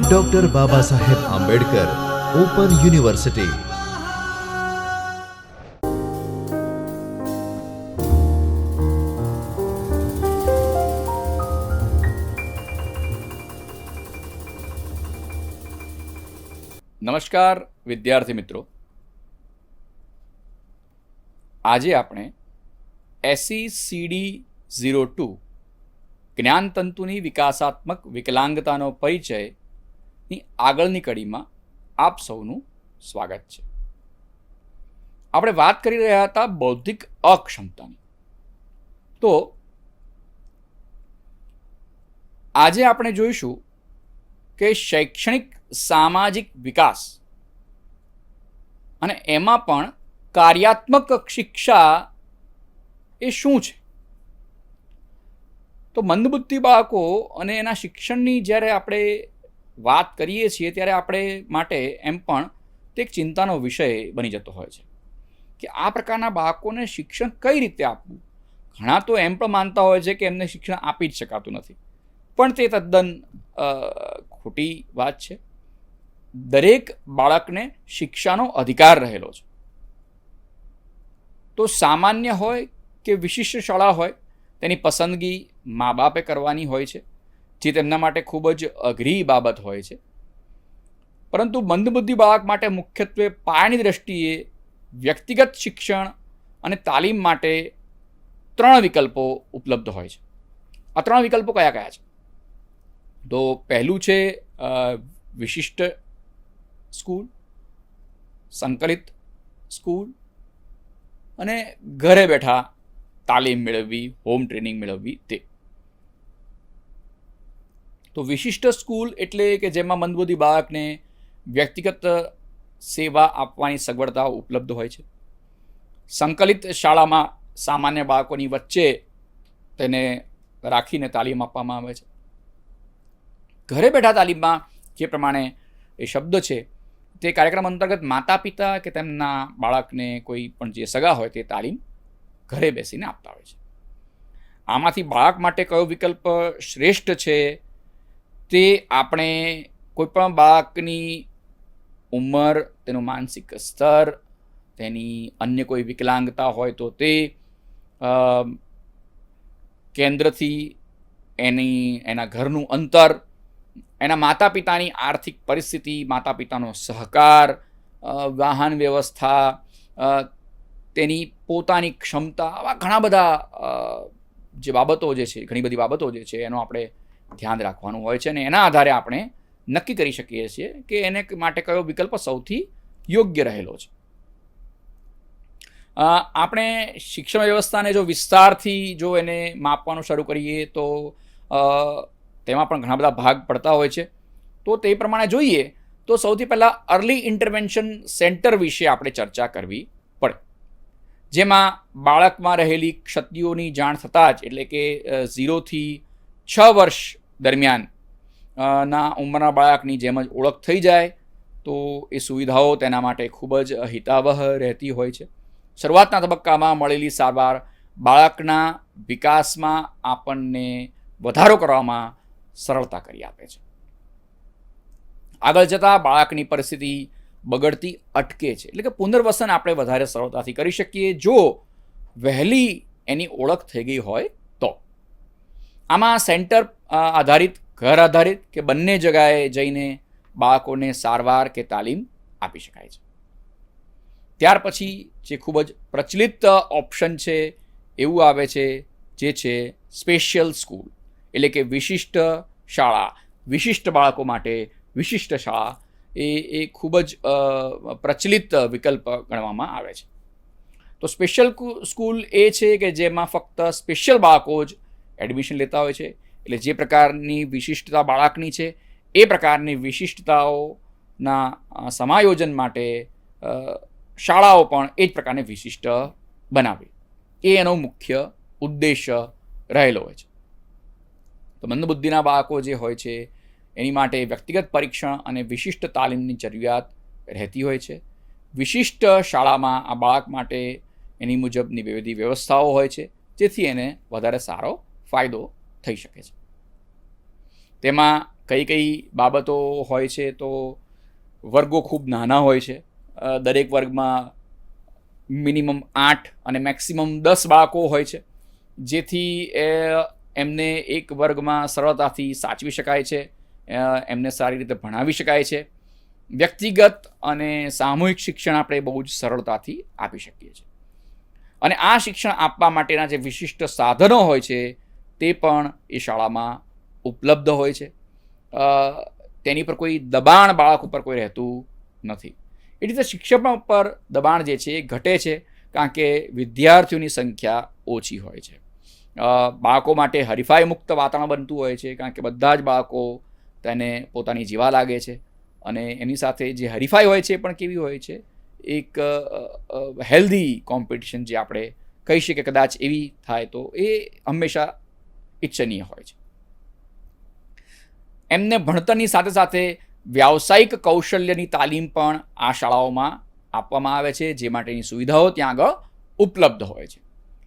Doctor Baba Saheb Ambedkar open university. નમસ્કાર વિદ્યાર્થી મિત્રો, આજે આપણે SECD-02 જ્ઞાનતંતુની વિકાસાત્મક વિકલાંગતાનો પરિચયની આગળની કડીમાં આપ સૌનું સ્વાગત છે. આપણે વાત કરી રહ્યા હતા બૌદ્ધિક અક્ષમતાની. તો આજે આપણે જોઈશું કે શૈક્ષણિક સામાજિક વિકાસ અને એમાં પણ કાર્યાત્મક શિક્ષા એ શું છે. તો મંદબુદ્ધિ બાળકો અને એના શિક્ષણની જ્યારે આપણે વાત કરીએ છીએ ત્યારે આપણે માટે એમ પણ તે એક ચિંતાનો વિષય બની જતો હોય છે કે આ પ્રકારના બાળકોને શિક્ષણ કઈ રીતે આપવું. ઘણા તો એમ પણ માનતા હોય છે કે એમને શિક્ષણ આપી જ શકાતું નથી, પણ તે તદ્દન ખોટી વાત છે. દરેક બાળકને શિક્ષાનો અધિકાર રહેલો છે. તો સામાન્ય હોય કે વિશિષ્ટ શાળા હોય, તેની પસંદગી મા બાપે કરવાની હોય છે, જે તેમના માટે ખૂબ જ અઘરી બાબત હોય છે. પરંતુ મંદબુદ્ધિ બાળક માટે મુખ્યત્વે પાયાની દ્રષ્ટિએ વ્યક્તિગત શિક્ષણ અને તાલીમ માટે 3 વિકલ્પો ઉપલબ્ધ હોય છે. આ 3 વિકલ્પો કયા કયા છે? તો પહેલું છે વિશિષ્ટ સ્કૂલ, સંકલિત સ્કૂલ અને ઘરે બેઠા તાલીમ મેળવવી, હોમ ટ્રેનિંગ મેળવવી. તે તો વિશિષ્ટ સ્કૂલ એટલે કે જેમાં મંદબુદ્ધિ બાળકને વ્યક્તિગત સેવા આપવાની સગવડતાઓ ઉપલબ્ધ હોય છે. સંકલિત શાળામાં સામાન્ય બાળકોની વચ્ચે તેને રાખીને તાલીમ આપવામાં આવે છે. ઘરે બેઠા તાલીમમાં જે પ્રમાણે એ શબ્દ છે તે કાર્યક્રમ અંતર્ગત માતા પિતા કે તેમના બાળકને કોઈ પણ જે સગા હોય તે તાલીમ ઘરે બેસીને આપતા હોય છે. આમાંથી બાળક માટે કયો વિકલ્પ શ્રેષ્ઠ છે તે આપણે કોઈપણ બાળકની ઉંમર, તેનું માનસિક સ્તર, તેની અન્ય કોઈ વિકલાંગતા હોય તો તે કેન્દ્રથી એના ઘરનું અંતર, એના માતા પિતાની આર્થિક પરિસ્થિતિ, માતા પિતાનો સહકાર, વાહન વ્યવસ્થા, તેની પોતાની ક્ષમતા, આવા ઘણા બધા જે બાબતો જે છે, ઘણી બધી બાબતો જે છે એનો આપણે ધ્યાન રાખવાનું હોય છે અને એના આધારે આપણે નક્કી કરી શકીએ છીએ કે એને માટે કયો વિકલ્પ સૌથી યોગ્ય રહેલો છે. આપણે શિક્ષણ વ્યવસ્થાને જો વિસ્તારથી જો એને માપવાનું શરૂ કરીએ તો તેમાં પણ ઘણા બધા ભાગ પડતા હોય છે. તો તે પ્રમાણે જોઈએ તો સૌથી પહેલાં અર્લી ઇન્ટરવેન્શન સેન્ટર વિશે આપણે ચર્ચા કરવી પડે, જેમાં બાળકમાં રહેલી ક્ષતિઓની જાણ થતાં જ, એટલે કે 0 થી 6 વર્ષ દરમિયાન ના ઉંમરના બાળકની જેમ જ ઓળખ થઈ જાય તો એ સુવિધાઓ તેના માટે ખૂબ જ હિતાવહ રહેતી હોય છે. શરૂઆતના તબક્કામાં મળેલી સારવાર બાળકના વિકાસમાં આપણને વધારો કરવામાં સરળતા કરી આપે છે. આગળ જતાં બાળકની પરિસ્થિતિ બગડતી અટકે છે, એટલે કે પુનર્વસન આપણે વધારે સરળતાથી કરી શકીએ જો વહેલી એની ઓળખ થઈ ગઈ હોય તો. આમાં સેન્ટર આધારિત, ઘર આધારિત કે બંને જગ્યાએ જઈને બાળકોને સારવાર કે તાલીમ આપી શકાય છે. ત્યાર પછી જે ખૂબ જ પ્રચલિત ઓપ્શન છે એવું આવે છે જે છે સ્પેશિયલ સ્કૂલ, એટલે કે વિશિષ્ટ શાળા, વિશિષ્ટ બાળકો માટે વિશિષ્ટ શાળા. એ ખૂબ જ પ્રચલિત વિકલ્પ ગણવામાં આવે છે. તો સ્પેશિયલ સ્કૂલ એ છે કે જેમાં ફક્ત સ્પેશિયલ બાળકો જ એડમિશન લેતા હોય છે. એટલે જે પ્રકારની વિશિષ્ટતા બાળકની છે એ પ્રકારની વિશિષ્ટતાઓના સમાયોજન માટે શાળાઓ પણ એ જ પ્રકારની વિશિષ્ટ બનાવી, એ એનો મુખ્ય ઉદ્દેશ્ય રહેલો હોય છે. તો મંદબુદ્ધિના બાળકો જે હોય છે એની માટે વ્યક્તિગત પરીક્ષણ અને વિશિષ્ટ તાલીમની જરૂરિયાત રહેતી હોય છે. વિશિષ્ટ શાળામાં આ બાળક માટે એની મુજબની બધી વ્યવસ્થાઓ હોય છે, જેથી એને વધારે સારો ફાયદો થઈ શકે છે. તેમાં કઈ કઈ બાબતો હોય છે તો વર્ગો ખૂબ નાના હોય છે. દરેક વર્ગમાં મિનિમમ 8 અને મેક્સિમમ 10 બાળકો હોય છે, જેથી એમને એક વર્ગમાં સરળતાથી સાચવી શકાય છે, એમને સારી રીતે ભણાવી શકાય છે. વ્યક્તિગત અને સામૂહિક શિક્ષણ આપણે બહુ જ સરળતાથી આપી શકીએ છીએ. અને આ શિક્ષણ આપવા માટેના જે વિશિષ્ટ સાધનો હોય છે તે પણ એ શાળામાં ઉપલબ્ધ હોય છે. તેની પર કોઈ દબાણ બાળક ઉપર કોઈ રહેતું નથી. એ રીતે શિક્ષણ પર દબાણ જે છે એ ઘટે છે, કારણ કે વિદ્યાર્થીઓની સંખ્યા ઓછી હોય છે. બાળકો માટે હરીફાઈ મુક્ત વાતાવરણ બનતું હોય છે, કારણ કે બધા જ બાળકો તેને પોતાની જેવા લાગે છે. અને એની સાથે જે હરીફાઈ હોય છે પણ કેવી હોય છે, એક હેલ્ધી કોમ્પિટિશન જે આપણે કહી શકીએ, કદાચ એવી થાય તો એ હંમેશા ઈચ્છનીય હોય છે. એમને ભણતરની સાથે સાથે વ્યાવસાયિક કૌશલ્યની તાલીમ પણ આ શાળાઓમાં આપવામાં આવે છે, જે માટેની સુવિધાઓ ત્યાં આગળ ઉપલબ્ધ હોય છે.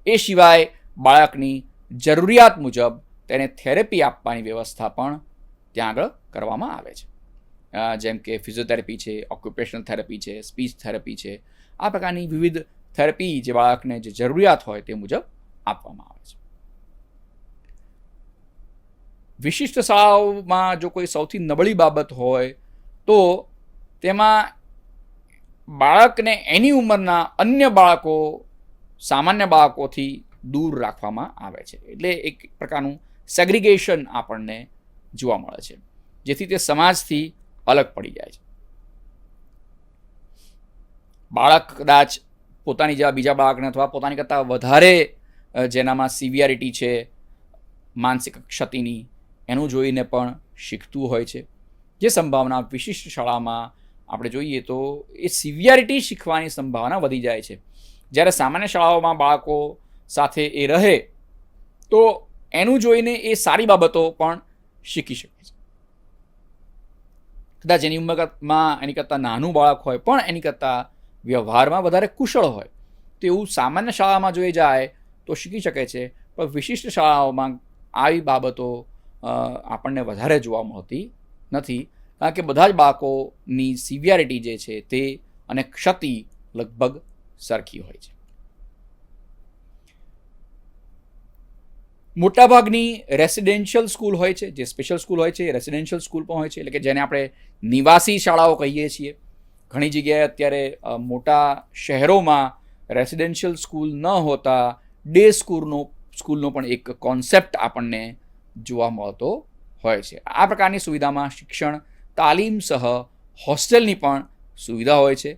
એ સિવાય બાળકની જરૂરિયાત મુજબ તેને થેરેપી આપવાની વ્યવસ્થા પણ ત્યાં આગળ કરવામાં આવે છે. જેમ કે ફિઝિયોથેરાપી છે, ઓક્યુપેશનલ થેરપી છે, સ્પીચ થેરપી છે. આ પ્રકારની વિવિધ થેરપી જે બાળકને જે જરૂરિયાત હોય તે મુજબ આપવામાં આવે છે. વિશિષ્ટ શાળાઓમાં જો કોઈ સૌથી નબળી બાબત હોય તો તેમાં બાળકને એની ઉંમરના અન્ય બાળકો, સામાન્ય બાળકોથી દૂર રાખવામાં આવે છે. એટલે એક પ્રકારનું સેગ્રિગેશન આપણને જોવા મળે છે, જેથી તે સમાજથી અલગ પડી જાય છે. બાળક કદાચ પોતાની જેવા બીજા બાળકને અથવા પોતાની કરતાં વધારે જેનામાં સિવિયરિટી છે માનસિક ક્ષતિની, એનું જોઈને પણ શીખતું હોય છે. જે સંભાવના વિશિષ્ટ શાળામાં આપણે જોઈએ તો એ સિવિયરિટી શીખવાની સંભાવના વધી જાય છે. જ્યારે સામાન્ય શાળાઓમાં બાળકો સાથે એ રહે તો એનું જોઈને એ સારી બાબતો પણ શીખી શકે છે. કદાચ એની ઉંમરમાં એની કરતાં નાનું બાળક હોય પણ એની કરતાં વ્યવહારમાં વધારે કુશળ હોય તો એવું સામાન્ય શાળામાં જોઈ જાય તો શીખી શકે છે. પણ વિશિષ્ટ શાળાઓમાં આવી બાબતો આપણને વધારે જોવા મળતી નથી, કારણ કે બધા જ બાળકોની સિવિયરિટી જે છે તે અને ક્ષતિ લગભગ સરખી હોય છે. મોટાભાગની રેસિડેન્શિયલ સ્કૂલ હોય છે, જે સ્પેશિયલ સ્કૂલ હોય છે, રેસિડેન્શિયલ સ્કૂલ પણ હોય છે, એટલે કે જેને આપણે નિવાસી શાળાઓ કહીએ છીએ. ઘણી જગ્યાએ અત્યારે મોટા શહેરોમાં રેસિડેન્શિયલ સ્કૂલ ન હોતા ડે સ્કૂલનો પણ એક કોન્સેપ્ટ આપણને જોવા મળતો હોય છે. આ પ્રકારની સુવિધામાં શિક્ષણ તાલીમ સહ હોસ્ટેલની પણ સુવિધા હોય છે.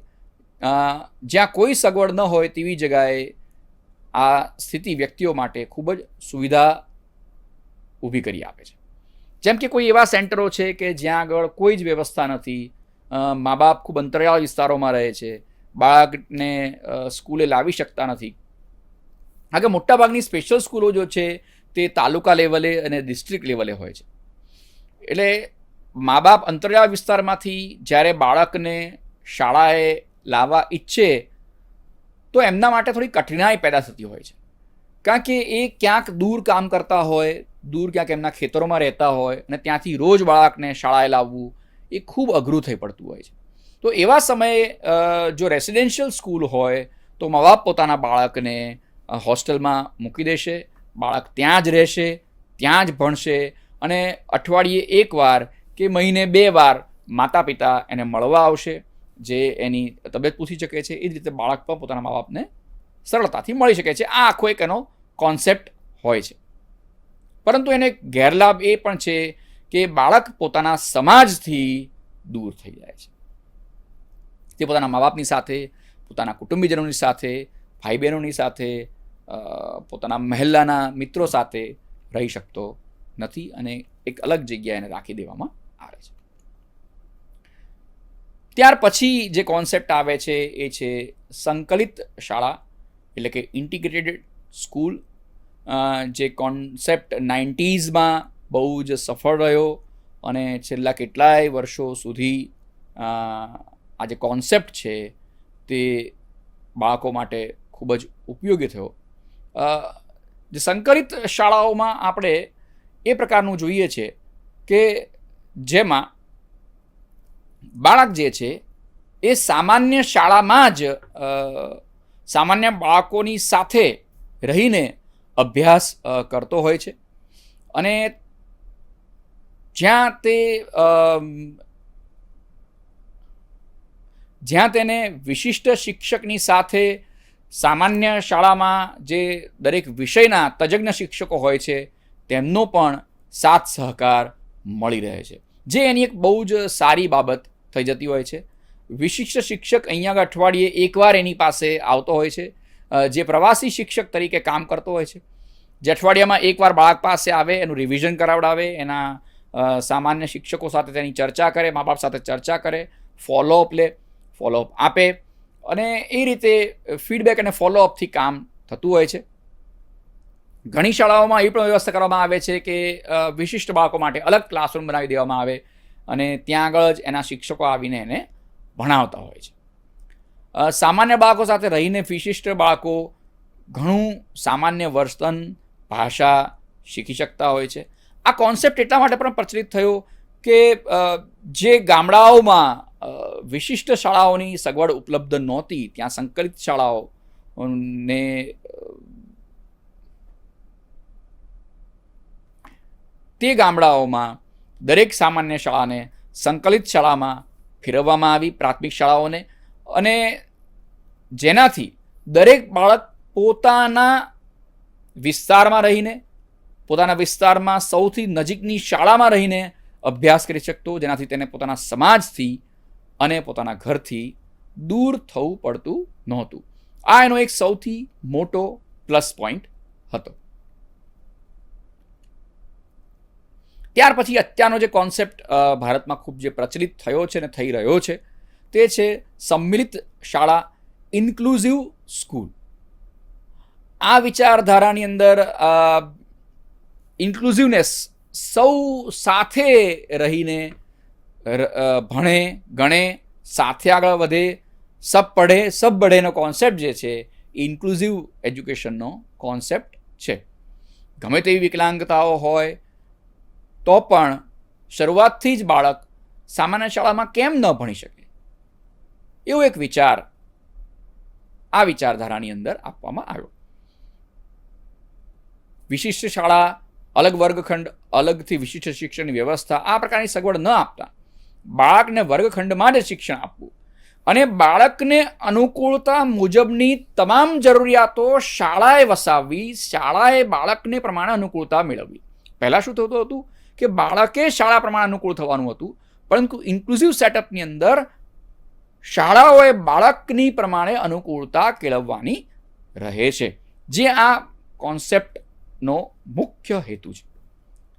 જ્યાં કોઈ સગવડ ન હોય તેવી જગ્યાએ આ સ્થિતિ વ્યક્તિઓ માટે ખૂબ જ સુવિધા ઊભી કરી આપે છે. જેમ કે કોઈ એવા સેન્ટરો છે કે જ્યાં આગળ કોઈ જ વ્યવસ્થા નથી, મા બાપ ખૂબ અંતરિયાળ વિસ્તારોમાં રહે છે, બાળકને સ્કૂલે લાવી શકતા નથી. આગળ મોટાભાગની સ્પેશિયલ સ્કૂલો જો છે તે તાલુકા લેવલે અને ડિસ્ટ્રિક્ટ લેવલે હોય છે. એટલે મા બાપ અંતરિયાળ વિસ્તારમાંથી જ્યારે બાળકને શાળાએ લાવવા ઈચ્છે તો એમના માટે થોડી કઠિનાઈ પેદા થતી હોય છે, કારણ કે એ ક્યાંક દૂર કામ કરતા હોય, દૂર ક્યાંક એમના ખેતરોમાં રહેતા હોય અને ત્યાંથી રોજ બાળકને શાળાએ લાવવું એ ખૂબ અઘરું થઈ પડતું હોય છે. તો એવા સમયે જો રેસિડેન્શિયલ સ્કૂલ હોય તો મા બાપ પોતાના બાળકને હોસ્ટેલમાં મૂકી દેશે, બાળક ત્યાં જ રહેશે, ત્યાં જ ભણશે અને અઠવાડિયે એકવાર કે મહિને 2 વાર માતા પિતા એને મળવા આવશે, જે એની તબિયત પૂછી શકે છે. એ જ રીતે બાળક પણ પોતાના મા બાપને સરળતાથી મળી શકે છે. આ આખો એક એનો કોન્સેપ્ટ હોય છે. પરંતુ એને ગેરલાભ એ પણ છે કે બાળક પોતાના સમાજથી દૂર થઈ જાય છે. તે પોતાના મા બાપની સાથે, પોતાના કુટુંબીજનોની સાથે, ભાઈ બહેનોની સાથે, પોતાના મહેલ્લાના મિત્રો સાથે રહી શકતો નથી અને એક અલગ જગ્યાએ એને રાખી દેવામાં આવે છે. ત્યાર પછી જે કોન્સેપ્ટ આવે છે એ છે સંકલિત શાળા, એટલે કે ઇન્ટિગ્રેટેડ સ્કૂલ. જે કોન્સેપ્ટ 90s બહુ જ સફળ રહ્યો અને છેલ્લા કેટલાય વર્ષો સુધી આ જે કોન્સેપ્ટ છે તે બાળકો માટે ખૂબ જ ઉપયોગી થયો. જે સંકલિત શાળાઓમાં આપણે એ પ્રકારનું જોઈએ છે કે જેમાં બાળક જે છે એ સામાન્ય શાળામાં જ સામાન્ય બાળકોની સાથે રહીને અભ્યાસ કરતો હોય છે અને જ્યાં તેને વિશિષ્ટ શિક્ષકની સાથે સામાન્ય શાળામાં જે દરેક વિષયના તજજ્ઞ શિક્ષકો હોય છે તેમનો પણ સાથ સહકાર મળી રહે છે, જે એની એક બહુ જ સારી બાબત થઈ જતી હોય છે. વિશિષ્ટ શિક્ષક અહીંયા અઠવાડિયે એકવાર એની પાસે આવતો હોય છે, જે પ્રવાસી શિક્ષક તરીકે કામ કરતો હોય છે, જે અઠવાડિયામાં એકવાર બાળક પાસે આવે, એનું રિવિઝન કરાવડાવે, એના સામાન્ય શિક્ષકો સાથે તેની ચર્ચા કરે, મા બાપ સાથે ચર્ચા કરે, ફોલોઅપ આપે અને એ રીતે ફીડબેક અને ફોલોઅપથી કામ થતું હોય છે. ઘણી શાળાઓમાં એ પણ વ્યવસ્થા કરવામાં આવે છે કે વિશિષ્ટ બાળકો માટે અલગ ક્લાસરૂમ બનાવી દેવામાં આવે અને ત્યાં આગળ જ એના શિક્ષકો આવીને એને ભણાવતા હોય છે. સામાન્ય બાળકો સાથે રહીને વિશિષ્ટ બાળકો ઘણું સામાન્ય વર્તન, ભાષા શીખી શકતા હોય છે. આ કોન્સેપ્ટ એટલા માટે પણ પ્રચલિત થયો કે જે ગામડાઓમાં વિશિષ્ટ શાળાઓની સગવડ ઉપલબ્ધ નહોતી, ત્યાં સંકલિત શાળાઓને તે ગામડાઓમાં દરેક સામાન્ય શાળાને સંકલિત શાળામાં ફેરવવામાં આવી, પ્રાથમિક શાળાઓને, અને જેનાથી દરેક બાળક પોતાના વિસ્તારમાં રહીને, પોતાના વિસ્તારમાં સૌથી નજીકની શાળામાં રહીને અભ્યાસ કરી શકતો, જેનાથી તેને પોતાના સમાજથી અને પોતાના ઘરથી દૂર થવું પડતું નહોતું. આ એનો એક સૌથી મોટો પ્લસ પોઈન્ટ હતો. ત્યાર પછી અત્યારનો જે કોન્સેપ્ટ ભારતમાં ખૂબ જે પ્રચલિત થયો છે અને થઈ રહ્યો છે તે છે સંમિલિત શાળા, ઇન્ક્લુઝિવ સ્કૂલ. આ વિચારધારાની અંદર ઇન્ક્લુઝિવનેસ, સૌ સાથે રહીને ભણે, ગણે, સાથે આગળ વધે, સબ પઢે સબ બઢેનો કોન્સેપ્ટ જે છે ઇન્ક્લુઝિવ એજ્યુકેશનનો કોન્સેપ્ટ છે. ગમે તેવી વિકલાંગતાઓ હોય તો પણ શરૂઆતથી જ બાળક સામાન્ય શાળામાં કેમ ન ભણી શકે, એવો એક વિચાર આ વિચારધારાની અંદર આપવામાં આવ્યો. વિશિષ્ટ શાળા, અલગ વર્ગખંડ, અલગથી વિશિષ્ટ શિક્ષણની વ્યવસ્થા, આ પ્રકારની સગવડ ન આપતા બાળકને વર્ગખંડમાં જ શિક્ષણ આપવું અને બાળકને અનુકૂળતા મુજબની તમામ જરૂરિયાતો શાળાએ વસાવવી, શાળાએ બાળકને પ્રમાણે અનુકૂળતા મેળવવી. પહેલાં શું થતું હતું કે બાળકે શાળા પ્રમાણે અનુકૂળ થવાનું હતું, પરંતુ ઇન્ક્લુઝિવ સેટઅપની અંદર શાળાઓએ બાળકની પ્રમાણે અનુકૂળતા કેળવવાની રહે છે, જે આ કોન્સેપ્ટનો મુખ્ય હેતુ છે.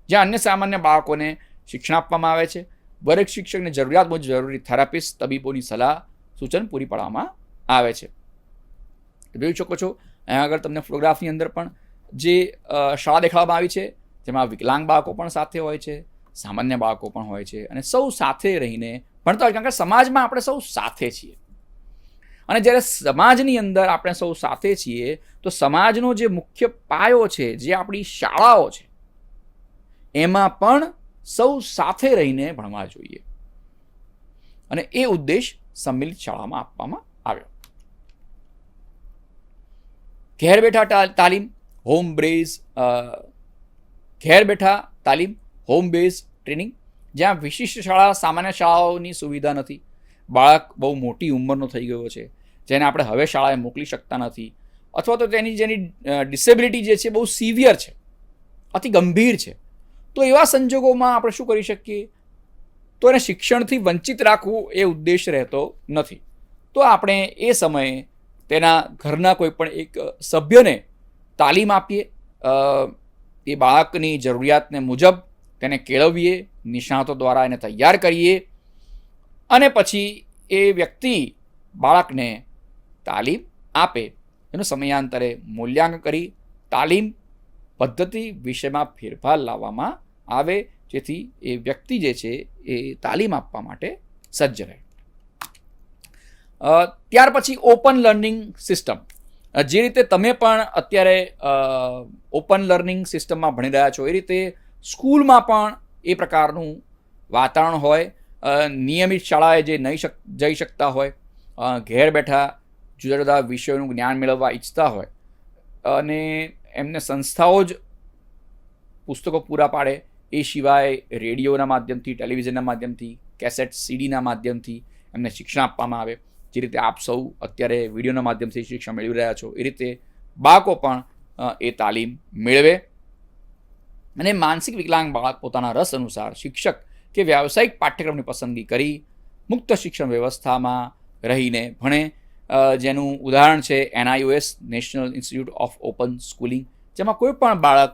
જ્યાં અન્ય સામાન્ય બાળકોને શિક્ષણ આપવામાં આવે છે, દરેક શિક્ષકને જરૂરિયાત મુજબ જરૂરી થેરાપિસ્ટ, તબીબોની સલાહ સૂચન પૂરી પાડવામાં આવે છે. જોઈ શકો છો અહીંયા આગળ તમને ફોટોગ્રાફની અંદર પણ જે શાળા દેખાડવામાં આવી છે, જેમાં વિકલાંગ બાળકો પણ સાથે હોય છે, સામાન્ય બાળકો પણ હોય છે અને સૌ સાથે રહીને ભણતા હોય. કારણ કે સમાજમાં આપણે સૌ સાથે છીએ અને જ્યારે સમાજની અંદર આપણે સૌ સાથે છીએ તો સમાજનો જે મુખ્ય પાયો છે, જે આપણી શાળાઓ છે, એમાં પણ સૌ સાથે રહીને ભણવા જોઈએ અને એ ઉદ્દેશ સંમિલિત શાળામાં આપવામાં આવ્યો. ઘેર બેઠા તાલીમ, હોમ બેઝ ઘેર બેઠા તાલીમ, હોમ બેઝ ટ્રેનિંગ. જ્યાં વિશિષ્ટ શાળા, સામાન્ય શાળાઓની સુવિધા નથી, બાળક બહુ મોટી ઉંમરનો થઈ ગયો છે, જેને આપણે હવે શાળાએ મોકલી શકતા નથી, અથવા તો જેની ડિસેબિલિટી જે છે બહુ સિવિયર છે, અતિ ગંભીર છે, તો એવા સંજોગોમાં આપણે શું કરી શકીએ? તો એને શિક્ષણથી વંચિત રાખવું એ ઉદ્દેશ રહેતો નથી. તો આપણે એ સમયે તેના ઘરના કોઈ પણ એક સભ્યને તાલીમ આપીએ, એ બાળકની જરૂરિયાતને મુજબ તેને કેળવીએ, નિષ્ણાતો દ્વારા એને તૈયાર કરીએ અને પછી એ વ્યક્તિ બાળકને તાલીમ આપે, એનું સમયાંતરે મૂલ્યાંકન કરી તાલીમ પદ્ધતિ વિષયમાં ફેરફાર લાવવામાં આવે, જેથી એ વ્યક્તિ જે છે એ તાલીમ આપવા માટે સજ્જ રહે. ત્યાર પછી ઓપન લર્નિંગ સિસ્ટમ. જે રીતે તમે પણ અત્યારે ઓપન લર્નિંગ સિસ્ટમમાં ભણી રહ્યા છો, એ રીતે સ્કૂલમાં પણ એ પ્રકારનું વાતાવરણ હોય, નિયમિત શાળાએ જે નહીં જઈ શકતા હોય, ઘેર બેઠા જુદા જુદા વિષયોનું જ્ઞાન મેળવવા ઈચ્છતા હોય અને એમને સંસ્થાઓ જ પુસ્તકો પૂરા પાડે, એ સિવાય રેડિયોના માધ્યમથી, ટેલિવિઝનના માધ્યમથી, કેસેટ સીડીના માધ્યમથી એમને શિક્ષણ આપવામાં આવે. જે રીતે આપ સૌ અત્યારે વિડીયોના માધ્યમથી શિક્ષણ મેળવી રહ્યા છો, એ રીતે બાળકો પણ એ તાલીમ મેળવે અને માનસિક વિકલાંગ બાળક પોતાના રસ અનુસાર શિક્ષક કે વ્યાવસાયિક પાઠ્યક્રમની પસંદગી કરી મુક્ત શિક્ષણ વ્યવસ્થામાં રહીને ભણે, જેનું ઉદાહરણ છે NIOS, national institute of open schooling, જેમાં કોઈ પણ બાળક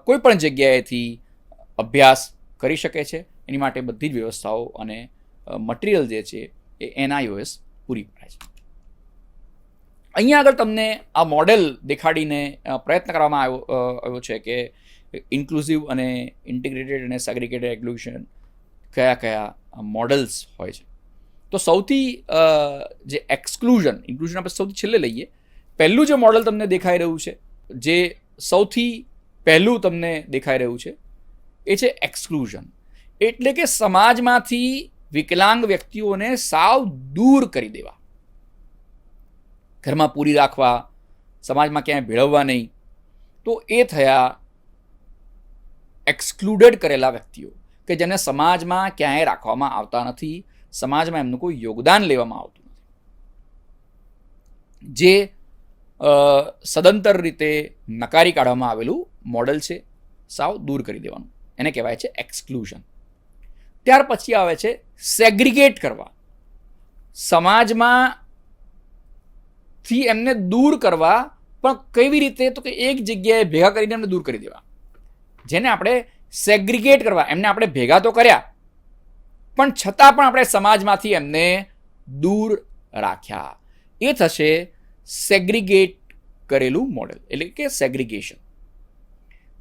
કોઈ પણ જગ્યાએથી અભ્યાસ કરી શકે છે. એની માટે બધી જ વ્યવસ્થાઓ અને મટીરિયલ જે છે એ NIOS પૂરી પાડે છે. અહીંયા આગળ તમને આ મોડેલ દેખાડીને પ્રયત્ન કરવામાં આવ્યો છે કે ઇન્ક્લુઝિવ અને ઇન્ટિગ્રેટેડ અને સેગ્રિગેટેડ એજ્યુકેશન કયા મોડલ્સ હોય છે. તો સૌથી જે ઇન્ક્લુઝન આપણે સૌથી છેલ્લે લઈએ. પહેલું જે મોડલ તમને દેખાઈ રહ્યું છે, જે સૌથી પહેલું તમને દેખાઈ રહ્યું છે, એ છે એક્સક્લુઝન. એટલે કે સમાજમાંથી વિકલાંગ વ્યક્તિઓને સાવ દૂર કરી દેવા, ઘરમાં પૂરી રાખવા, સમાજમાં ક્યાંય ભેળવવા નહીં. તો એ થયા એક્સક્લુડેડ કરેલા વ્યક્તિઓ, કે જેને સમાજમાં ક્યાંય રાખવામાં આવતા નથી, સમાજમાં એમનું કોઈ યોગદાન લેવામાં આવતું નથી. જે સદંતર રીતે નકારી કાઢવામાં આવેલું મોડલ છે, સાવ દૂર કરી દેવાનું, એને કહેવાય છે એક્સક્લુઝન. ત્યાર પછી આવે છે સેગ્રિગેટ કરવા, સમાજમાંથી એમને દૂર કરવા, પણ કેવી રીતે? તો કે એક જગ્યાએ ભેગા કરીને એમને દૂર કરી દેવા, જેને આપણે સેગ્રિગેટ કરવા. એમને આપણે ભેગા તો કર્યા, પણ છતાં પણ આપણે સમાજમાંથી એમને દૂર રાખ્યા. એ થશે સેગ્રિગેટ કરેલું મોડેલ, એટલે કે સેગ્રિગેશન.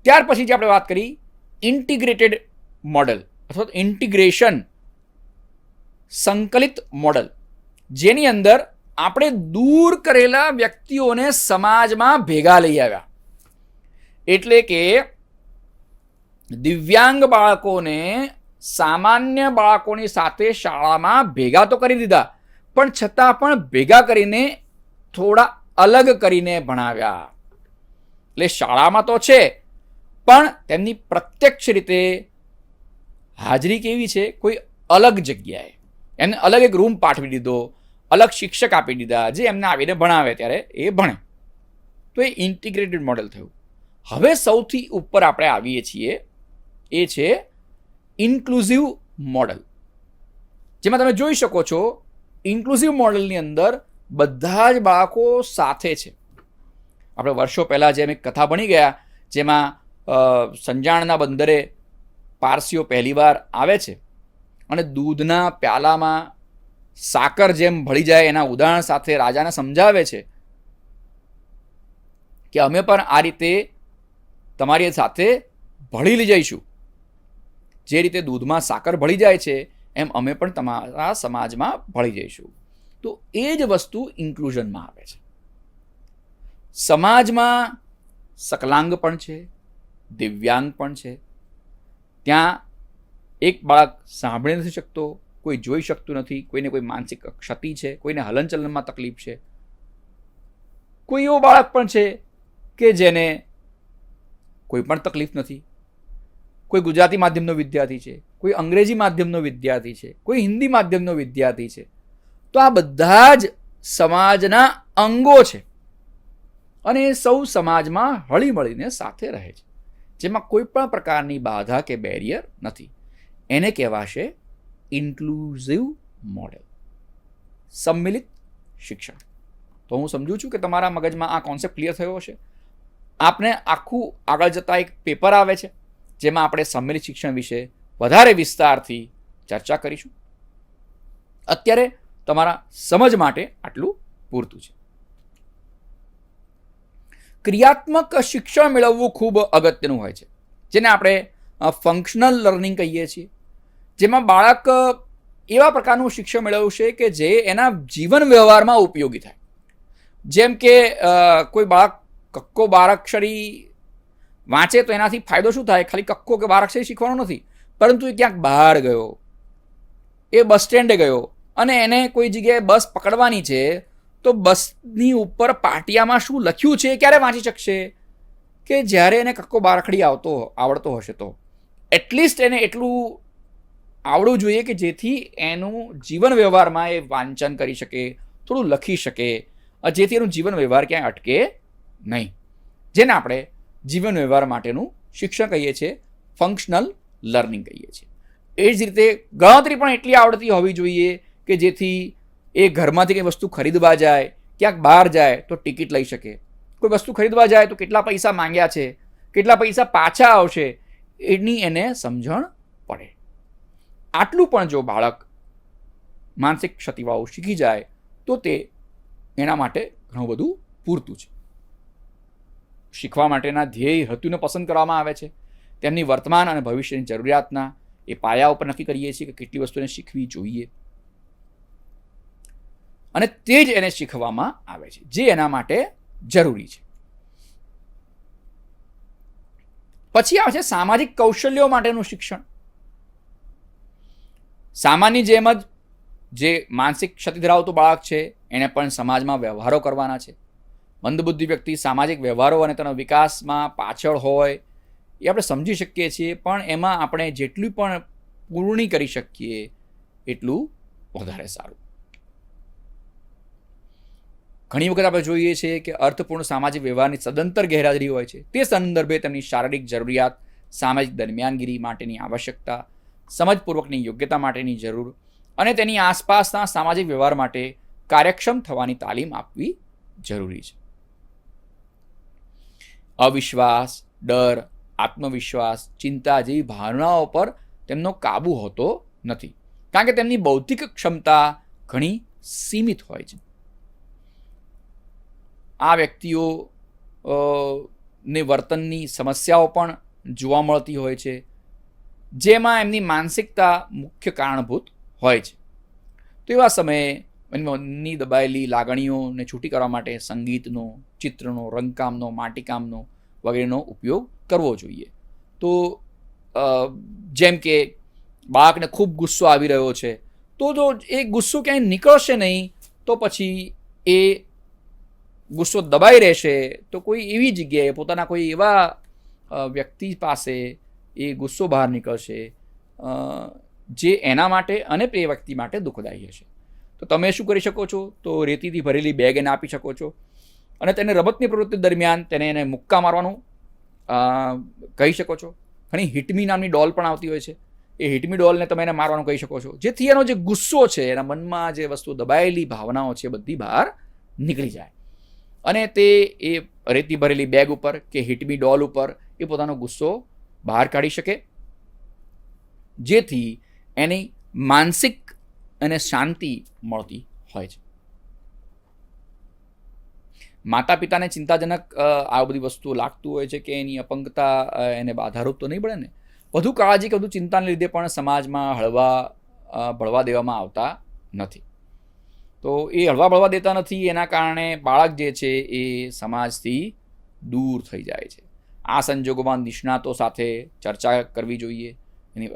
ત્યાર પછી જે આપણે વાત કરી ઇન્ટિગ્રેટેડ મોડેલ અથવા ઇન્ટિગ્રેશન, સંકલિત મોડેલ, જેની અંદર આપણે દૂર કરેલા વ્યક્તિઓને સમાજમાં ભેગા લઈ આવ્યા. એટલે કે દિવ્યાંગ બાળકોને સામાન્ય બાળકોની સાથે શાળામાં ભેગા તો કરી દીધા, પણ છતાં પણ ભેગા કરીને થોડા અલગ કરીને ભણાવ્યા. એટલે શાળામાં તો છે, પણ તેમની પ્રત્યક્ષ રીતે હાજરી કેવી છે? કોઈ અલગ જગ્યાએ. એમને અલગ એક રૂમ પાઠવી દીધો, અલગ શિક્ષક આપી દીધા, જે એમને આવીને ભણાવે ત્યારે એ ભણે. તો એ ઇન્ટિગ્રેટેડ મોડેલ થયું. હવે સૌથી ઉપર આપણે આવીએ છીએ, એ છે ઇન્ક્લુઝિવ મોડલ, જેમાં તમે જોઈ શકો છો ઇન્ક્લુઝિવ મોડલની અંદર બધા જ બાળકો સાથે છે. આપણે વર્ષો પહેલાં જેમ એક કથા બની ગયા, જેમાં સંજાણના બંદરે પારસીઓ પહેલીવાર આવે છે અને દૂધના પ્યાલામાં સાકર જેમ ભળી જાય એના ઉદાહરણ સાથે રાજાને સમજાવે છે કે અમે પણ આ રીતે તમારી સાથે ભળી લઈ જઈશું. જે રીતે દૂધમાં સાકર ભળી જાય છે, એમ અમે પણ તમારા સમાજમાં ભળી જઈશું. તો એ જ વસ્તુ ઇન્ક્લુઝનમાં આવે છે. સમાજમાં સકલાંગ પણ છે, દિવ્યાંગ પણ છે. ત્યાં એક બાળક સાંભળી નથી શકતો, કોઈ જોઈ શકતું નથી, કોઈને કોઈ માનસિક ક્ષતિ છે, કોઈને હલનચલનમાં તકલીફ છે. કોઈ એવો બાળક પણ છે કે જેને કોઈ પણ તકલીફ નથી. કોઈ ગુજરાતી માધ્યમનો વિદ્યાર્થી છે, કોઈ અંગ્રેજી માધ્યમનો વિદ્યાર્થી છે, કોઈ હિન્દી માધ્યમનો વિદ્યાર્થી છે. તો આ બધા જ સમાજના અંગો છે અને એ સૌ સમાજમાં હળીમળીને સાથે રહે છે, જેમાં કોઈ પણ પ્રકારની બાધા કે બેરિયર નથી. એને કહેવાશે ઇન્ક્લુઝિવ મોડેલ, સંમિલિત શિક્ષણ. તો હું સમજુ છું કે તમારા મગજમાં આ કોન્સેપ્ટ ક્લિયર થયો હશે. આપને આખું આગળ જતાં એક પેપર આવે છે, જેમાં આપણે સંમિલિત શિક્ષણ વિશે વધારે વિસ્તારથી ચર્ચા કરીશું. અત્યારે તમારા સમજ માટે આટલું પૂરતું છે. ક્રિયાત્મક શિક્ષણ મેળવવું ખૂબ અગત્યનું હોય છે, જેને આપણે ફંક્શનલ લર્નિંગ કહીએ છીએ, જેમાં બાળક એવા પ્રકારનું શિક્ષણ મેળવશે કે જે એના જીવન વ્યવહારમાં ઉપયોગી થાય. જેમ કે કોઈ બાળક કક્કો બારાક્ષરી વાંચે તો એનાથી ફાયદો શું થાય? ખાલી કક્કો કે બારાક્ષરી શીખવાનો નથી, પરંતુ એ ક્યાંક બહાર ગયો, એ બસ સ્ટેન્ડે ગયો અને એને કોઈ જગ્યાએ બસ પકડવાની છે, તો બસની ઉપર પાટિયામાં શું લખ્યું છે એ ક્યારે વાંચી શકશે? કે જ્યારે એને કક્કો બારખડી આવડતો હશે. તો એટલીસ્ટ એને એટલું આવડવું જોઈએ કે જેથી એનું જીવન વ્યવહારમાં એ વાંચન કરી શકે, થોડું લખી શકે, જેથી એનું જીવન વ્યવહાર ક્યાંય અટકે નહીં, જેને આપણે જીવન વ્યવહાર માટેનું શિક્ષણ કહીએ છીએ, ફંક્શનલ લર્નિંગ કહીએ છીએ. એ જ રીતે ગણતરી પણ એટલી આવડતી હોવી જોઈએ કે જેથી એ ઘરમાંથી કંઈ વસ્તુ ખરીદવા જાય, ક્યાંક બહાર જાય તો ટિકિટ લઈ શકે, કોઈ વસ્તુ ખરીદવા જાય તો કેટલા પૈસા માંગ્યા છે, કેટલા પૈસા પાછા આવશે, એની એને સમજણ પડે. આટલું પણ જો બાળક માનસિક ક્ષતિવાળું શીખી જાય તો તે એના માટે ઘણું બધું પૂરતું છે. શીખવા માટેના ધ્યેય હેતુને પસંદ કરવામાં આવે છે. તેમની વર્તમાન અને ભવિષ્યની જરૂરિયાતના એ પાયા ઉપર નક્કી કરીએ છીએ કે કેટલી વસ્તુને શીખવી જોઈએ, અને તે જ એને શીખવામાં આવે છે જે એના માટે જરૂરી છે. પછી આવે છે સામાજિક કૌશલ્યો માટેનું શિક્ષણ. સામાન્ય જેમ જ જે માનસિક ક્ષતિ ધરાવતું બાળક છે એને પણ સમાજમાં વ્યવહારો કરવાના છે. મંદબુદ્ધિ વ્યક્તિ સામાજિક વ્યવહારો અને તેના વિકાસમાં પાછળ હોય એ આપણે સમજી શકીએ છીએ, પણ એમાં આપણે જેટલું પણ પૂર્ણ કરી શકીએ એટલું વધારે સારું. ઘણી વખત આપણે જોઈએ છીએ કે અર્થપૂર્ણ સામાજિક વ્યવહારની સદંતર ગેરહાજરી હોય છે. તે સંદર્ભે તેમની શારીરિક જરૂરિયાત, સામાજિક દરમિયાનગીરી માટેની આવશ્યકતા, સમજપૂર્વકની યોગ્યતા માટેની જરૂર અને તેની આસપાસના સામાજિક વ્યવહાર માટે કાર્યક્ષમ થવાની તાલીમ આપવી જરૂરી છે. અવિશ્વાસ, ડર, આત્મવિશ્વાસ, ચિંતા જેવી ભાવનાઓ પર તેમનો કાબુ હોતો નથી, કારણ કે તેમની બૌદ્ધિક ક્ષમતા ઘણી સીમિત હોય છે. આ વ્યક્તિઓ ને વર્તનની સમસ્યાઓ પણ જોવા મળતી હોય છે, જેમાં એમની માનસિકતા મુખ્ય કારણભૂત હોય છે. તો એવા સમયે મનની દબાયેલી લાગણીઓને છૂટી કરવા માટે સંગીતનો, ચિત્રનો, રંગકામનો, માટીકામનો વગેરેનો ઉપયોગ કરવો જોઈએ. તો જેમ કે બાળકને ખૂબ ગુસ્સો આવી રહ્યો છે, તો જો એ ગુસ્સો ક્યાંય નીકળશે નહીં તો પછી એ ગુસ્સો દબાઈ રહેશે, તો કોઈ એવી જગ્યાએ પોતાના કોઈ એવા વ્યક્તિ પાસે એ ગુસ્સો બહાર નીકળશે જે એના માટે અને એ વ્યક્તિ માટે દુઃખદાયી હશે. તો તમે શું કરી શકો છો? તો રેતીથી ભરેલી બેગ એને આપી શકો છો અને તેને રમતની પ્રવૃત્તિ દરમિયાન એને મુક્કા મારવાનું કહી શકો છો. ઘણી હિટમી નામની ડોલ પણ આવતી હોય છે, એ હિટમી ડોલને તમે એને મારવાનું કહી શકો છો, જેથી એનો જે ગુસ્સો છે, એના મનમાં જે વસ્તુ દબાયેલી ભાવનાઓ છે બધી બહાર નીકળી જાય અને તે એ રેતી ભરેલી બેગ ઉપર કે હિટમી ડોલ ઉપર એ પોતાનો ગુસ્સો બહાર કાઢી શકે, જેથી એની માનસિક અને શાંતિ મળતી હોય છે. માતા પિતાને ચિંતાજનક આ બધી વસ્તુ લાગતું હોય છે કે એની અપંગતા એને બાધારૂપ તો નહીં પડે ને. વધુ કાળજી કે વધુ ચિંતાને લીધે પણ સમાજમાં ભળવા દેવામાં આવતા નથી. તો એ હળવા બળવા દેતા નથી, એના કારણે બાળક જે છે એ સમાજથી દૂર થઈ જાય છે. આ સંજોગોમાં નિષ્ણાતો સાથે ચર્ચા કરવી જોઈએ, એની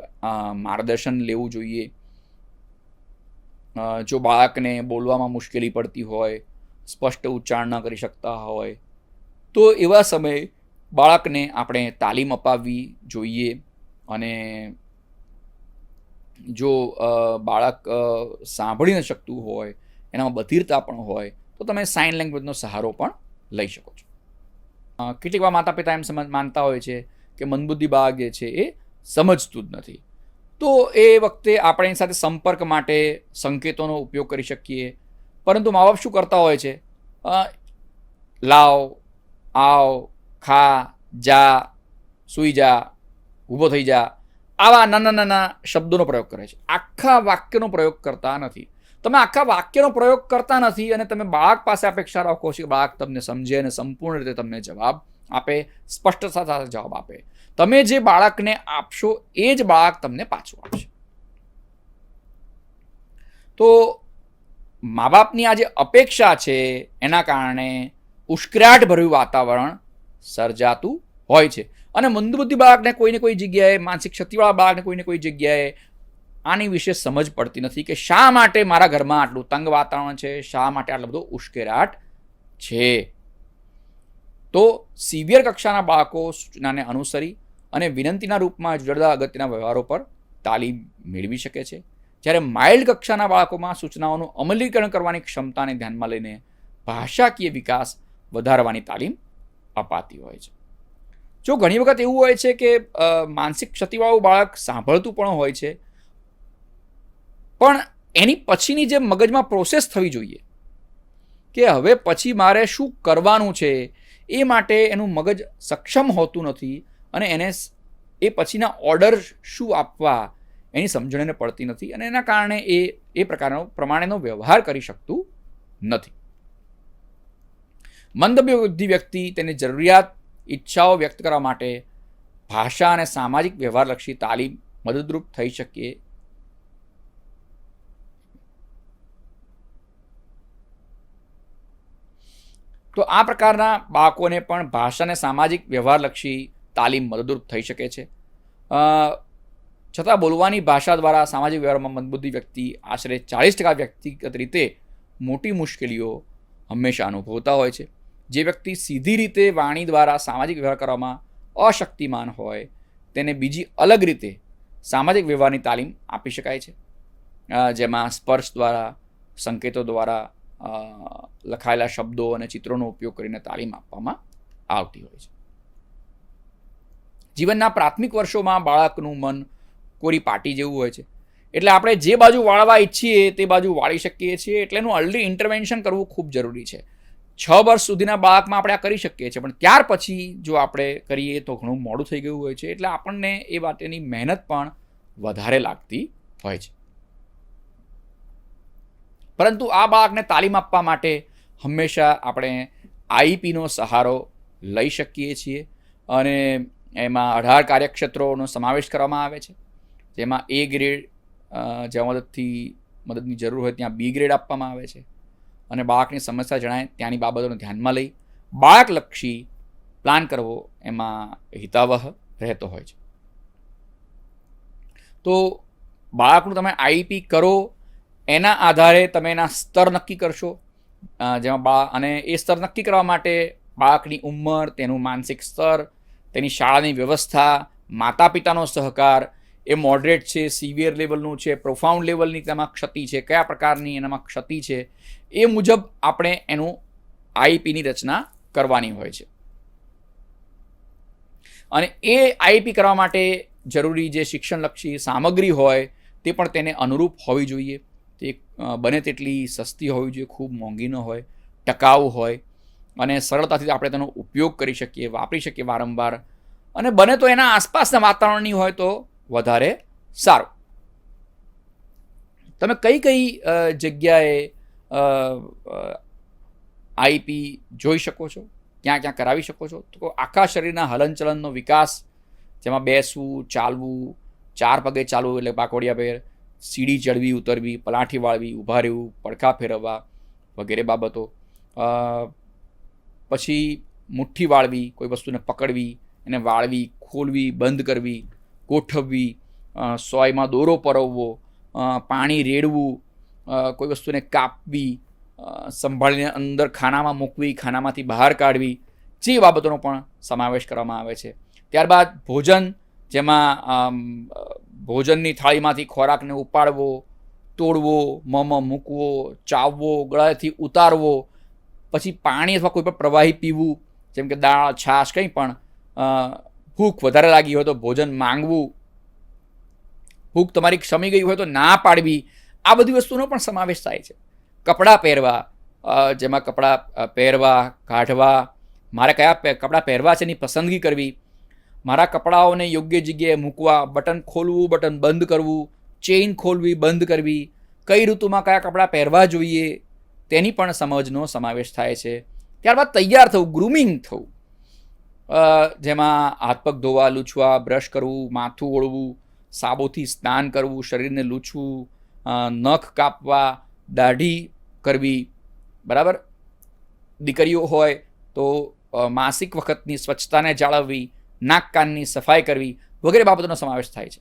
માર્ગદર્શન લેવું જોઈએ. જો બાળકને બોલવામાં મુશ્કેલી પડતી હોય, સ્પષ્ટ ઉચ્ચારણ ન કરી શકતા હોય, તો એવા સમયે બાળકને આપણે તાલીમ અપાવવી જોઈએ. અને જો બાળક સાંભળી ન શકતું હોય, એનામાં બધિરતા પણ હોય, તો તમે સાઇન લેંગ્વેજનો સહારો પણ લઈ શકો છો. કેટલીક વાર માતા પિતા એમ માનતા હોય છે કે મંદબુદ્ધિ બાળક જે છે એ સમજતું જ નથી, તો એ વખતે આપણે એની સાથે સંપર્ક માટે સંકેતોનો ઉપયોગ કરી શકીએ. પરંતુ મા બાપ શું કરતા હોય છે? લાવ, આવ, ખા, જા, સૂઈ જા, ઊભો થઈ જા, આવા નાના નાના શબ્દોનો પ્રયોગ કરે છે. આખા વાક્યનો પ્રયોગ કરતા નથી. તમે આખા વાક્યનો પ્રયોગ કરતા નથી અને તમે બાળક પાસે અપેક્ષા રાખો છો કે બાળક તમને સમજે અને સંપૂર્ણ રીતે તમને જવાબ આપે, સ્પષ્ટતા સાથે જવાબ આપે. તમે જે બાળકને આપશો એ જ બાળક તમને પાછું આપશે. તો મા બાપની આ જે અપેક્ષા છે એના કારણે ઉશ્કેરાટભર્યું વાતાવરણ સર્જાતું હોય છે અને મંદબુદ્ધિ બાળકને કોઈને કોઈ જગ્યાએ, માનસિક ક્ષતિવાળા બાળકને કોઈને કોઈ જગ્યાએ આની વિશે સમજ પડતી નથી કે શા માટે મારા ઘરમાં આટલું તંગ વાતાવરણ છે, શા માટે આટલો બધો ઉશ્કેરાટ છે. તો સિવિયર કક્ષાના બાળકો સૂચનાને અનુસરી અને વિનંતીના રૂપમાં જુદા જુદા અગત્યના વ્યવહારો પર તાલીમ મેળવી શકે છે. જ્યારે માઇલ્ડ કક્ષાના બાળકોમાં સૂચનાઓનું અમલીકરણ કરવાની ક્ષમતાને ધ્યાનમાં લઈને ભાષાકીય વિકાસ વધારવાની તાલીમ અપાતી હોય છે. જો ઘણી વખત એવું હોય છે કે માનસિક ક્ષતિવાળું બાળક સાંભળતું પણ હોય છે, પણ એની પછીની જે મગજમાં પ્રોસેસ થવી જોઈએ કે હવે પછી મારે શું કરવાનું છે, એ માટે એનું મગજ સક્ષમ હોતું નથી અને એને એ પછીના ઓર્ડર શું આપવા એની સમજણ એને પડતી નથી અને એના કારણે એ પ્રમાણેનો વ્યવહાર કરી શકતું નથી. મંદબુદ્ધિ વ્યક્તિ તેની જરૂરિયાત, ઈચ્છાઓ વ્યક્ત કરવા માટે ભાષા અને સામાજિક વ્યવહારલક્ષી તાલીમ મદદરૂપ થઈ શકે. તો આ પ્રકારના બાળકોને પણ ભાષા અને સામાજિક વ્યવહારલક્ષી તાલીમ મદદરૂપ થઈ શકે છે. છતાં બોલવાની ભાષા દ્વારા સામાજિક વ્યવહારમાં મંદબુદ્ધિ વ્યક્તિ આશરે 40% વ્યક્તિગત રીતે મોટી મુશ્કેલીઓ હંમેશા અનુભવતા હોય છે. જે વ્યક્તિ સીધી રીતે વાણી દ્વારા સામાજિક વ્યવહાર કરવામાં અશક્તિમાન હોય તેને બીજી અલગ રીતે સામાજિક વ્યવહારની તાલીમ આપી શકાય છે, જેમાં સ્પર્શ દ્વારા, સંકેતો દ્વારા, લખાયેલા શબ્દો અને ચિત્રોનો ઉપયોગ કરીને તાલીમ આપવામાં આવતી હોય છે. જીવનના પ્રાથમિક વર્ષોમાં બાળકનું મન કોરી પાટી જેવું હોય છે, એટલે આપણે જે બાજુ વાળવા ઈચ્છીએ તે બાજુ વાળી શકીએ છીએ. એટલે એનું અર્લી ઇન્ટરવેન્શન કરવું ખૂબ જરૂરી છે. 6 વર્ષ સુધીના બાળકમાં આપણે આ કરી શકીએ છીએ, પણ ત્યાર પછી જો આપણે કરીએ તો ઘણું મોડું થઈ ગયું હોય છે. એટલે આપણને એ માટેની મહેનત પણ વધારે લાગતી હોય છે. પરંતુ આ બાળકને તાલીમ આપવા માટે હંમેશા આપણે આઈઈપીનો સહારો લઈ શકીએ છીએ અને એમાં 18 કાર્યક્ષેત્રોનો સમાવેશ કરવામાં આવે છે, જેમાં A ગ્રેડ જ્યાં મદદની જરૂર હોય ત્યાં B ગ્રેડ આપવામાં આવે છે અને બાળકની સમસ્યા જણાય ત્યાંની બાબતોને ધ્યાનમાં લઈ બાળકલક્ષી પ્લાન કરવો એમાં હિતાવહ રહેતો હોય છે. તો બાળકનું તમે આઈઈપી કરો એના આધારે તમે એના સ્તર નક્કી કરશો, જેમાં અને એ સ્તર નક્કી કરવા માટે બાળકની ઉંમર, તેનું માનસિક સ્તર, તેની શાળાની વ્યવસ્થા, માતા પિતાનો સહકાર, એ મોડરેટ છે, સિવિયર લેવલનું છે, પ્રોફાઉન્ડ લેવલની તેમાં ક્ષતિ છે, કયા પ્રકારની એનામાં ક્ષતિ છે, એ મુજબ આપણે એનું આઈઈપીની રચના કરવાની હોય છે. અને એ આઈઈપી કરવા માટે જરૂરી જે શિક્ષણલક્ષી સામગ્રી હોય તે પણ તેને અનુરૂપ હોવી જોઈએ. તે બને તેટલી સસ્તી હોવી જોઈએ, ખૂબ મોંઘી ન હોય, ટકાઉ હોય અને સરળતાથી આપણે તેનો ઉપયોગ કરી શકીએ, વાપરી શકીએ વારંવાર, અને બને તો એના આસપાસના વાતાવરણની હોય તો વધારે સારું. તમે કઈ કઈ જગ્યાએ આઈઈપી જોઈ શકો છો, ક્યાં ક્યાં કરાવી શકો છો? તો આખા શરીરના હલનચલનનો વિકાસ, જેમાં બેસવું, ચાલવું, 4 પગે ચાલવું એટલે બાકોડિયા પેર, સીડી ચડવી ઉતરવી, પલાઠી વાળવી, ઊભા રહેવું, પડખા ફેરવવા વગેરે બાબતો. પછી મુઠ્ઠી વાળવી, કોઈ વસ્તુને પકડવી, એને વાળવી, ખોલવી, બંધ કરવી, ગોઠવવી, સોયમાં દોરો પરોવવો, પાણી રેડવું, કોઈ વસ્તુને કાપવી, સંભાળીને અંદર ખાનામાં મૂકવી, ખાનામાંથી બહાર કાઢવી, જે બાબતોનો પણ સમાવેશ કરવામાં આવે છે. ત્યારબાદ ભોજન, જેમાં ભોજનની થાળીમાંથી ખોરાકને ઉપાડવો, તોડવો, મોંમાં મૂકવો, ચાવવો, ગળાથી ઉતારવો, પછી પાણી અથવા કોઈ પણ પ્રવાહી પીવું, જેમ કે દાળ, છાશ, કંઈ પણ. ભૂખ વધારે લાગી હોય તો ભોજન માંગવું, ભૂખ તમારી શમી ગઈ હોય તો ના પાડવી, આ બધી વસ્તુનો પણ સમાવેશ થાય છે. કપડાં પહેરવા, જેમાં કપડાં પહેરવા, કાઢવા, મારે કયા કપડાં પહેરવા છે એની પસંદગી કરવી, મારા કપડાઓને યોગ્ય જગ્યાએ મૂકવા, બટન ખોલવું, બટન બંધ કરવું, ચેઇન ખોલવી, બંધ કરવી, કઈ ઋતુમાં કયા કપડાં પહેરવા જોઈએ તેની પણ સમજનો સમાવેશ થાય છે. ત્યારબાદ તૈયાર થવું, ગ્રૂમિંગ થવું, જેમાં હાથ પગ ધોવા, લૂછવા, બ્રશ કરવું, માથું ઓળવું, સાબુથી સ્નાન કરવું, શરીરને લૂછવું, નખ કાપવા, દાઢી કરવી, બરાબર. દીકરીઓ હોય તો માસિક વખતની સ્વચ્છતાને જાળવવી, નાક કાનની સફાઈ કરવી વગેરે બાબતોનો સમાવેશ થાય છે.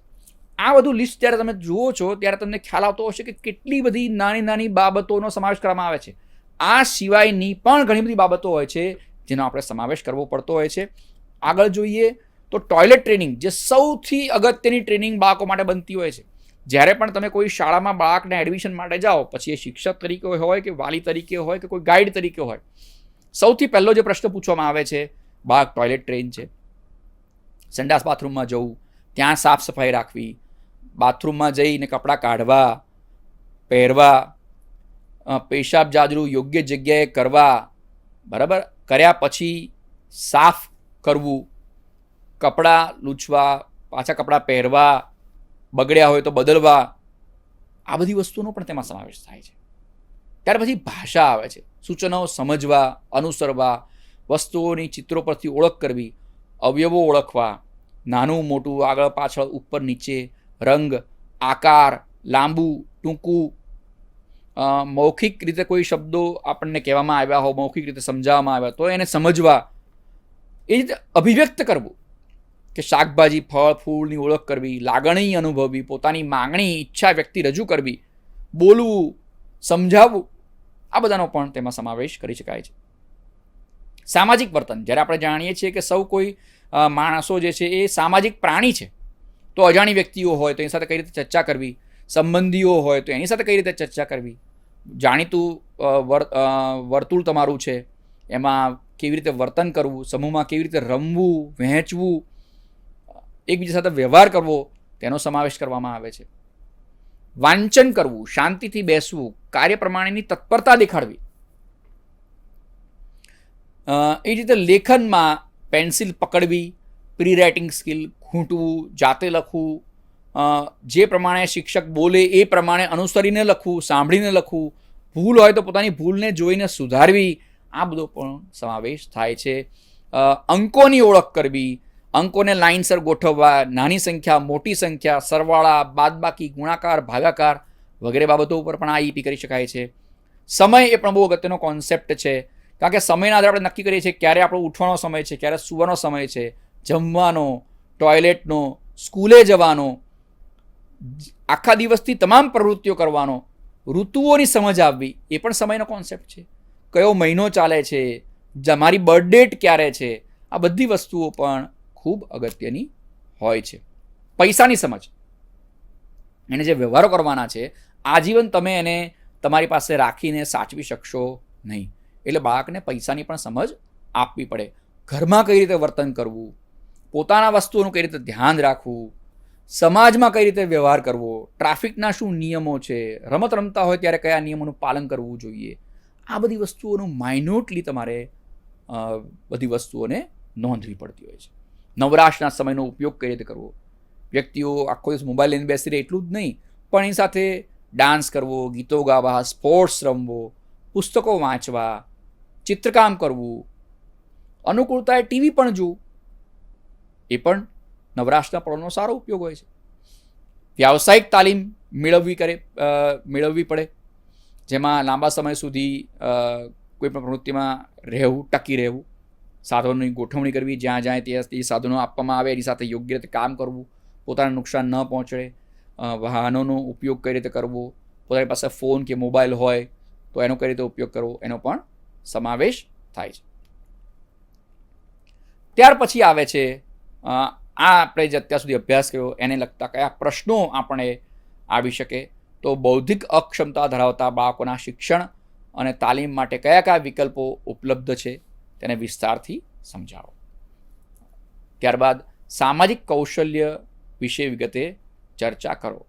આ બધું લિસ્ટ જ્યારે તમે જુઓ છો ત્યારે તમને ખ્યાલ આવતો હશે કે કેટલી બધી નાની નાની બાબતોનો સમાવેશ કરવામાં આવે છે. આ સિવાયની પણ ઘણી બધી બાબતો હોય છે જેનો આપણે સમાવેશ કરવો પડતો હોય છે. આગળ જોઈએ તો ટોયલેટ ટ્રેનિંગ, જે સૌથી અગત્યની ટ્રેનિંગ બાળકો માટે બનતી હોય છે. જ્યારે પણ તમે કોઈ શાળામાં બાળકને એડમિશન માટે જાઓ, પછી એ શિક્ષક તરીકે હોય કે વાલી તરીકે હોય કે કોઈ ગાઈડ તરીકે હોય, સૌથી પહેલો જે પ્રશ્ન પૂછવામાં આવે છે, બાળક ટોયલેટ ટ્રેન છે, સંડાસ બાથરૂમમાં જવું, ત્યાં સાફ સફાઈ રાખવી, બાથરૂમમાં જઈને કપડાં કાઢવા, પહેરવા, પેશાબ જાજરૂ યોગ્ય જગ્યાએ કરવા, બરાબર, કર્યા પછી સાફ કરવું, કપડાં લૂછવા, પાછા કપડાં પહેરવા, બગડ્યા હોય તો બદલવા, આ બધી વસ્તુનો પણ તેમાં સમાવેશ થાય છે. ત્યાર પછી ભાષા આવે છે. સૂચનો સમજવા, અનુસરવા, વસ્તુઓની ચિત્રો પરથી ઓળખ કરવી, અવયવો ઓળખવા, નાનું મોટું, આગળ પાછળ, ઉપર નીચે, રંગ, આકાર, લાંબુ, ટૂંકું, મૌખિક રીતે કોઈ શબ્દો આપણને કહેવામાં આવ્યા હોય, મૌખિક રીતે સમજાવવામાં આવ્યા તો એને સમજવા, એ રીતે અભિવ્યક્ત કરવું કે શાકભાજી, ફળ, ફૂલની ઓળખ કરવી, લાગણી અનુભવવી, પોતાની માંગણી, ઈચ્છા વ્યક્તિ રજૂ કરવી, બોલવું, સમજાવવું, આ બધાનો પણ તેમાં સમાવેશ કરી શકાય છે. સામાજિક વર્તન, જ્યારે આપણે જાણીએ છીએ કે સૌ કોઈ માણસો જે છે એ સામાજિક પ્રાણી છે, તો અજાણી વ્યક્તિઓ હોય તો એની સાથે કઈ રીતે ચર્ચા કરવી, સંબંધીઓ હોય તો એની સાથે કઈ રીતે ચર્ચા કરવી, જાણીતું વર્તુળ તમારું છે એમાં કેવી રીતે વર્તન કરવું, સમૂહમાં કેવી રીતે રમવું, વહેંચવું, એકબીજા સાથે વ્યવહાર કરવો, તેનો સમાવેશ કરવામાં આવે છે. વાંચન કરવું, શાંતિથી બેસવું, કાર્ય પ્રમાણેની તત્પરતા દેખાડવી. એ રીતે લેખનમાં પેન્સિલ પકડવી, પ્રી રાઇટિંગ સ્કિલ, ખૂંટવું, જાતે લખવું, જે પ્રમાણે શિક્ષક બોલે એ પ્રમાણે અનુસરીને લખવું, સાંભળીને લખવું, ભૂલ હોય તો પોતાની ભૂલને જોઈને સુધારવી, આ બધો પણ સમાવેશ થાય છે. અંકોની ઓળખ કરવી, અંકોને લાઇનસર ગોઠવવા, નાની સંખ્યા, મોટી સંખ્યા, સરવાળા, બાદબાકી, ગુણાકાર, ભાગાકાર વગેરે બાબતો ઉપર પણ આ આઈઈપી કરી શકાય છે. સમય એ પણ બહુ અગત્યનો કોન્સેપ્ટ છે, કારણ કે સમયના આધારે આપણે નક્કી કરીએ છીએ ક્યારે આપણો ઉઠવાનો સમય છે, ક્યારે સૂવાનો સમય છે, જમવાનો, ટોયલેટનો, સ્કૂલે જવાનો, આખા દિવસથી તમામ પ્રવૃત્તિઓ કરવાનો, ઋતુઓની સમજ આવવી, એ પણ સમયનો કોન્સેપ્ટ છે. કયો મહિનો ચાલે છે, મારી બર્થ ડેટ ક્યારે છે, આ બધી વસ્તુઓ પણ ખૂબ અગત્યની હોય છે. પૈસાની સમજ, એને જે વ્યવહારો કરવાના છે આજીવન તમે એને તમારી પાસે રાખીને સાચવી શકશો નહીં, એટલે બાળકને પૈસાની પણ સમજ આપવી પડે. ઘરમાં કઈ રીતે વર્તન કરવું, પોતાના વસ્તુઓનું કઈ રીતે ધ્યાન રાખવું, સમાજમાં કઈ રીતે વ્યવહાર કરવો, ટ્રાફિકના શું નિયમો છે, રમત રમતા હોય ત્યારે કયા નિયમોનું પાલન કરવું જોઈએ, આ બધી વસ્તુઓનું માઇન્યુટલી તમારે બધી વસ્તુઓને નોંધવી પડતી હોય છે. નવરાશના સમયનો ઉપયોગ કઈ રીતે કરવો, વ્યક્તિઓ આખો દિવસ મોબાઈલ લઈને બેસી રહે એટલું જ નહીં, પણ એની સાથે ડાન્સ કરવો, ગીતો ગાવા, સ્પોર્ટ્સ રમવો, પુસ્તકો વાંચવા, ચિત્રકામ કરવું, અનુકૂળતાએ ટીવી પણ જોવું, એ પણ નવરાશના પળોનો સારો ઉપયોગ હોય છે. વ્યાવસાયિક તાલીમ મેળવવી પડે, જેમાં લાંબા સમય સુધી કોઈ પણ પ્રવૃત્તિમાં રહેવું, ટકી રહેવું, સાધનોની ગોઠવણી કરવી, જ્યાં જ્યાં તે સાધનો આપવામાં આવે એની સાથે યોગ્ય રીતે કામ કરવું, પોતાને નુકસાન ન પહોંચે, વાહનોનો ઉપયોગ કઈ રીતે કરવો, પોતાની પાસે ફોન કે મોબાઈલ હોય તો એનો કઈ રીતે ઉપયોગ કરવો, એનો પણ સમાવેશ થાય છે. ત્યાર પછી આવે છે આ આપણે જે અત્યાર સુધી અભ્યાસ કર્યો એને લગતા કયા પ્રશ્નો આપણે આવી શકે, તો બૌદ્ધિક અક્ષમતા ધરાવતા બાળકોના શિક્ષણ અને તાલીમ માટે કયા કયા વિકલ્પો ઉપલબ્ધ છે તેને વિસ્તારથી સમજાવો. ત્યારબાદ સામાજિક કૌશલ્ય વિશે વિગતે ચર્ચા કરો.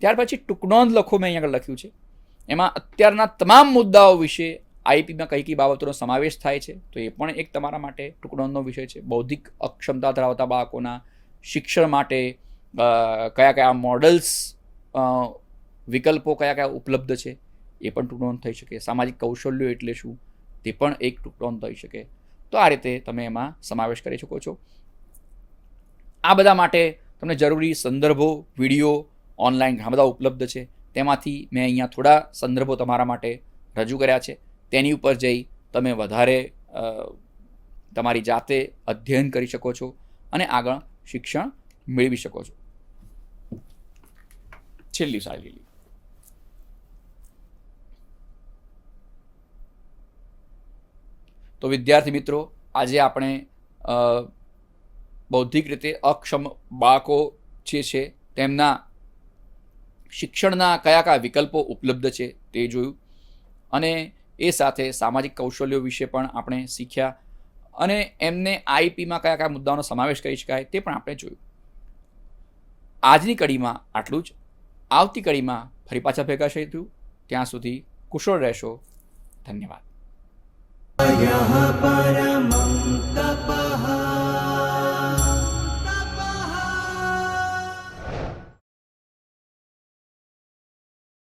ત્યાર પછી ટૂંકનોંધ લખો, મેં અહીંયા આગળ લખ્યું છે, એમાં અત્યારના તમામ મુદ્દાઓ વિશે આઈપીમાં કઈ કઈ બાબતોનો સમાવેશ થાય છે, તો એ પણ એક તમારા માટે ટૂંકનોંધનો વિષય છે. બૌદ્ધિક અક્ષમતા ધરાવતા બાળકોના શિક્ષણ માટે કયા કયા મોડલ્સ, વિકલ્પો કયા કયા ઉપલબ્ધ છે, એ પણ ટૂંકનોંધ થઈ શકે. સામાજિક કૌશલ્યો એટલે શું, તે પણ એક ટૂંકનોંધ થઈ શકે. તો આ રીતે તમે એમાં સમાવેશ કરી શકો છો. આ બધા માટે તમને જરૂરી સંદર્ભો, વિડીયો ઓનલાઈન ઘણા બધા ઉપલબ્ધ છે. તેમાંથી મેં અહીંયા થોડા સંદર્ભો તમારા માટે રજૂ કર્યા છે. તેની ઉપર જઈ તમે વધારે તમારી જાતે અધ્યયન કરી શકો છો અને આગળ શિક્ષણ મેળવી શકો છો. છેલ્લી સારી લીલી. તો વિદ્યાર્થી મિત્રો, આજે આપણે બૌદ્ધિક રીતે અક્ષમ બાળકો જે છે તેમના શિક્ષણના કયા કયા વિકલ્પો ઉપલબ્ધ છે તે જોયું, અને એ સાથે સામાજિક કૌશલ્યો વિશે પણ આપણે શીખ્યા, અને એમને આઈપીમાં કયા કયા મુદ્દાઓનો સમાવેશ કરી શકાય તે પણ આપણે જોયું. આજની કડીમાં આટલું જ. આવતી કડીમાં ફરી પાછા ભેગા થઈશું. ત્યાં સુધી કુશળ રહેશો. ધન્યવાદ.